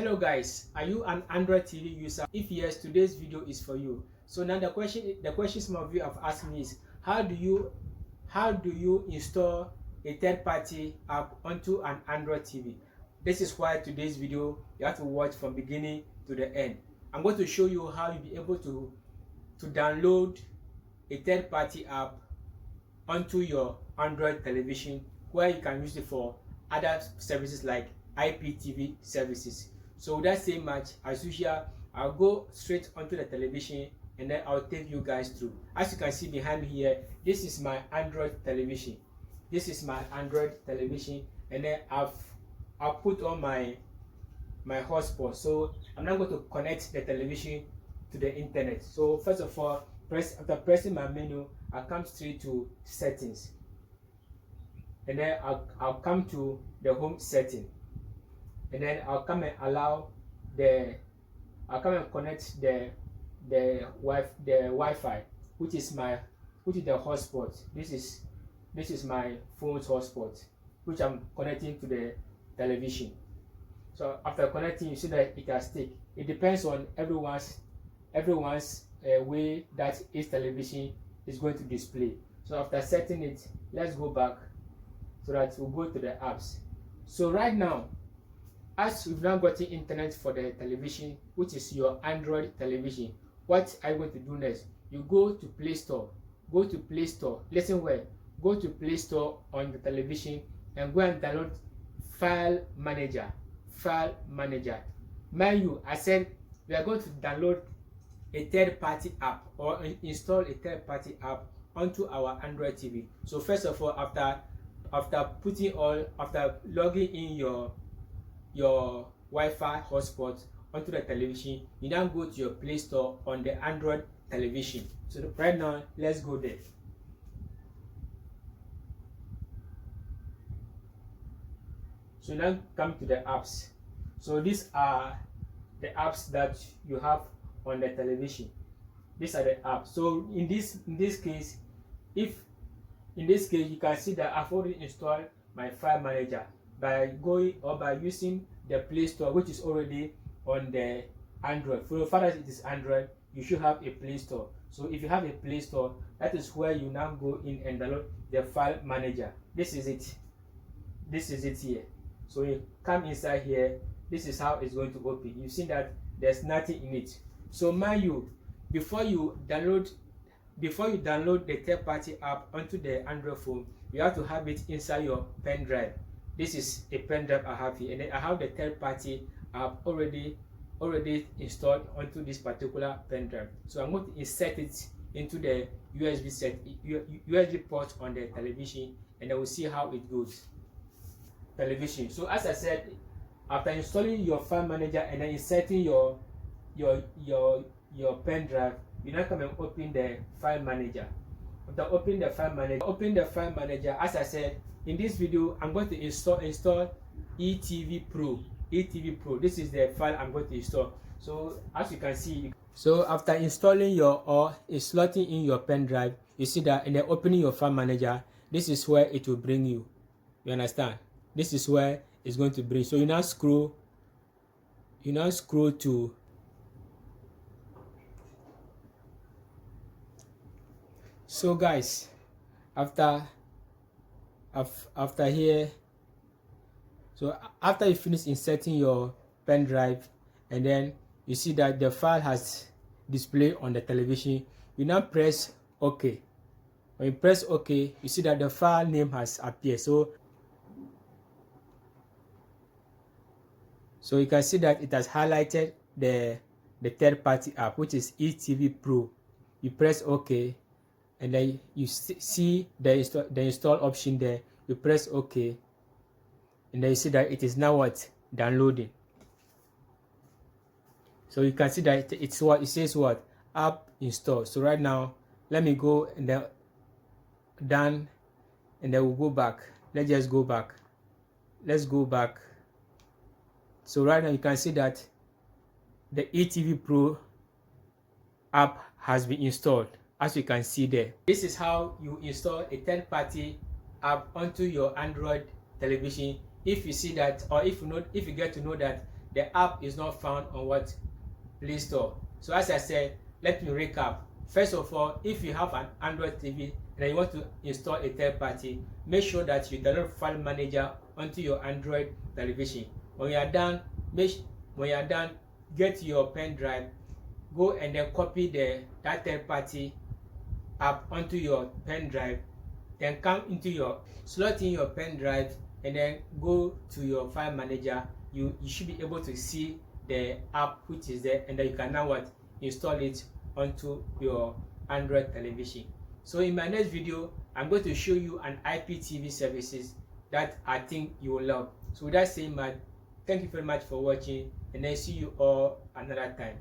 Hello guys, are you an Android TV user? If yes, today's video is for you. So now the question some of you have asked me is how do you install a third-party app onto an Android TV? This is why today's video you have to watch from beginning to the end. I'm going to show you how you'll be able to download a third-party app onto your Android television, where you can use it for other services like IPTV services. So without saying much, as usual, I'll go straight onto the television and then I'll take you guys through. As you can see behind me here, this is my Android television. This is my Android television, and then I've put on my hotspot. So I'm now going to connect the television to the internet. So first of all, after pressing my menu, I'll come straight to settings, and then I'll come to the home setting, and then I'll come and connect the Wi-Fi, which is the hotspot. This is my phone's hotspot, which I'm connecting to the television. So after connecting, you see that it has ticked. It depends on everyone's way that each television is going to display. So after setting it, let's go back so that we'll go to the apps. So right now, as we've now gotten internet for the television, which is your Android television, what are you going to do next? You go to Play Store. Go to Play Store. Listen well. Go to Play Store on the television and go and download File Manager. File Manager. Mind you, I said we are going to download a third-party app or install a third-party app onto our Android TV. So first of all, after logging in your Wi-Fi hotspot onto the television, you now go to your Play Store on the Android television. So right now, let's go there. So now come to the apps. So these are the apps that you have on the television. These are the apps. So in this case, you can see that I've already installed my File Manager by using the Play Store, which is already on the Android. For the fact that it is Android, you should have a Play Store. So if you have a Play Store, that is where you now go in and download the File Manager. This is it. This is it here. So you come inside here. This is how it's going to open. You've seen that there's nothing in it. So mind you, before you download the third-party app onto the Android phone, you have to have it inside your pen drive. This is a pen drive I have here, and then I have the third-party app already installed onto this particular pen drive. So I'm going to insert it into the USB port on the television, and then we'll see how it goes. Television. So as I said, after installing your File Manager and then inserting your pen drive, you now come and open the File Manager. After opening the File Manager, as I said in this video, I'm going to install eTV Pro. This is the file I'm going to install. So as you can see, so after installing slotting in your pen drive, you see that in the opening your File Manager, this is where it will bring you. You understand? This is where it's going to bring. So you now scroll to so guys, after here, so after you finish inserting your pen drive, and then you see that the file has displayed on the television, you now press OK. When you press OK, you see that the file name has appeared. So you can see that it has highlighted the third-party app, which is eTV Pro. You press OK, and then you see the install option there. You press OK, and then you see that it is now downloading. So you can see that it says app install. So right now, let me go and then done, and then we'll go back. Let's just go back. Let's go back. So right now you can see that the eTV Pro app has been installed, as you can see there. This is how you install a third-party app onto your Android television. If you see that, or if you get to know that the app is not found on what Play Store. So as I said, let me recap. First of all, if you have an Android TV and you want to install a third party, make sure that you download File Manager onto your Android television. When you are done, get your pen drive, go and then copy that third party app onto your pen drive, then come into your slot in your pen drive and then go to your File Manager. You should be able to see the app which is there, and then you can now install it onto your Android television. So in my next video, I'm going to show you an IPTV services that I think you will love. So with that saying, thank you very much for watching, and I see you all another time.